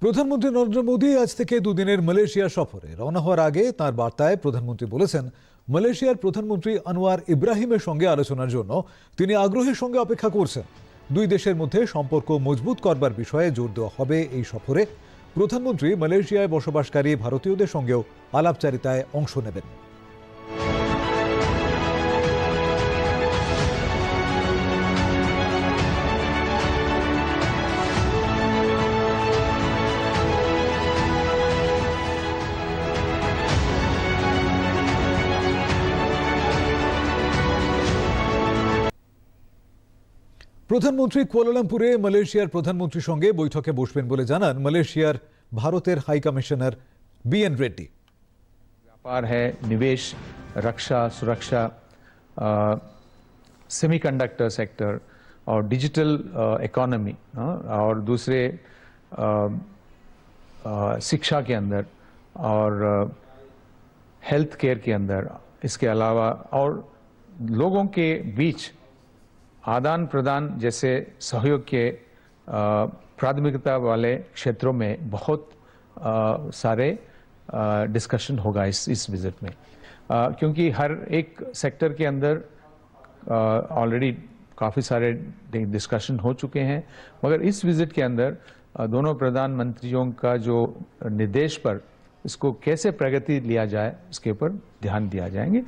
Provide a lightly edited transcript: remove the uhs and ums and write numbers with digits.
প্রধানমন্ত্রী নরেন্দ্র মোদী আজ থেকে দুদিনের মালয়েশিয়া সফরে রওনা হওয়ার আগে তার বার্তায় প্রধানমন্ত্রী বলেছেন, মালয়েশিয়ার প্রধানমন্ত্রী আনোয়ার ইব্রাহিমের সঙ্গে আলোচনার জন্য তিনি আগ্রহের সঙ্গে অপেক্ষা করছেন। দুই দেশের মধ্যে সম্পর্ক মজবুত করবার বিষয়ে জোর দেওয়া হবে এই সফরে। প্রধানমন্ত্রী মালয়েশিয়ায় বসবাসকারী ভারতীয়দের সঙ্গেও আলাপচারিতায় অংশ নেবেন। প্রধানমন্ত্রী কুয়ালালামপুরে মালয়েশিয়ার প্রধানমন্ত্রীর সঙ্গে বৈঠকে বসবেন বলে জানান মালয়েশিয়ার ভারতের হাই কমিশনার BN रेड्डी। व्यापार है, निवेश, रक्षा, सुरक्षा, सेमीकंडक्टर सेक्टर और डिजिटल इकोनॉमी और दूसरे शिक्षा के अंदर और हेल्थ केयर के अंदर, इसके अलावा और लोगों के बीच आदान प्रदान जैसे सहयोग के प्राथमिकता वाले क्षेत्रों में बहुत सारे डिस्कशन होगा इस विजिट में, क्योंकि हर एक सेक्टर के अंदर ऑलरेडी काफ़ी सारे डिस्कशन हो चुके हैं, मगर इस विजिट के अंदर दोनों प्रधानमंत्रियों का जो निर्देश पर इसको कैसे प्रगति लिया जाए इसके ऊपर ध्यान दिया जाएंगे।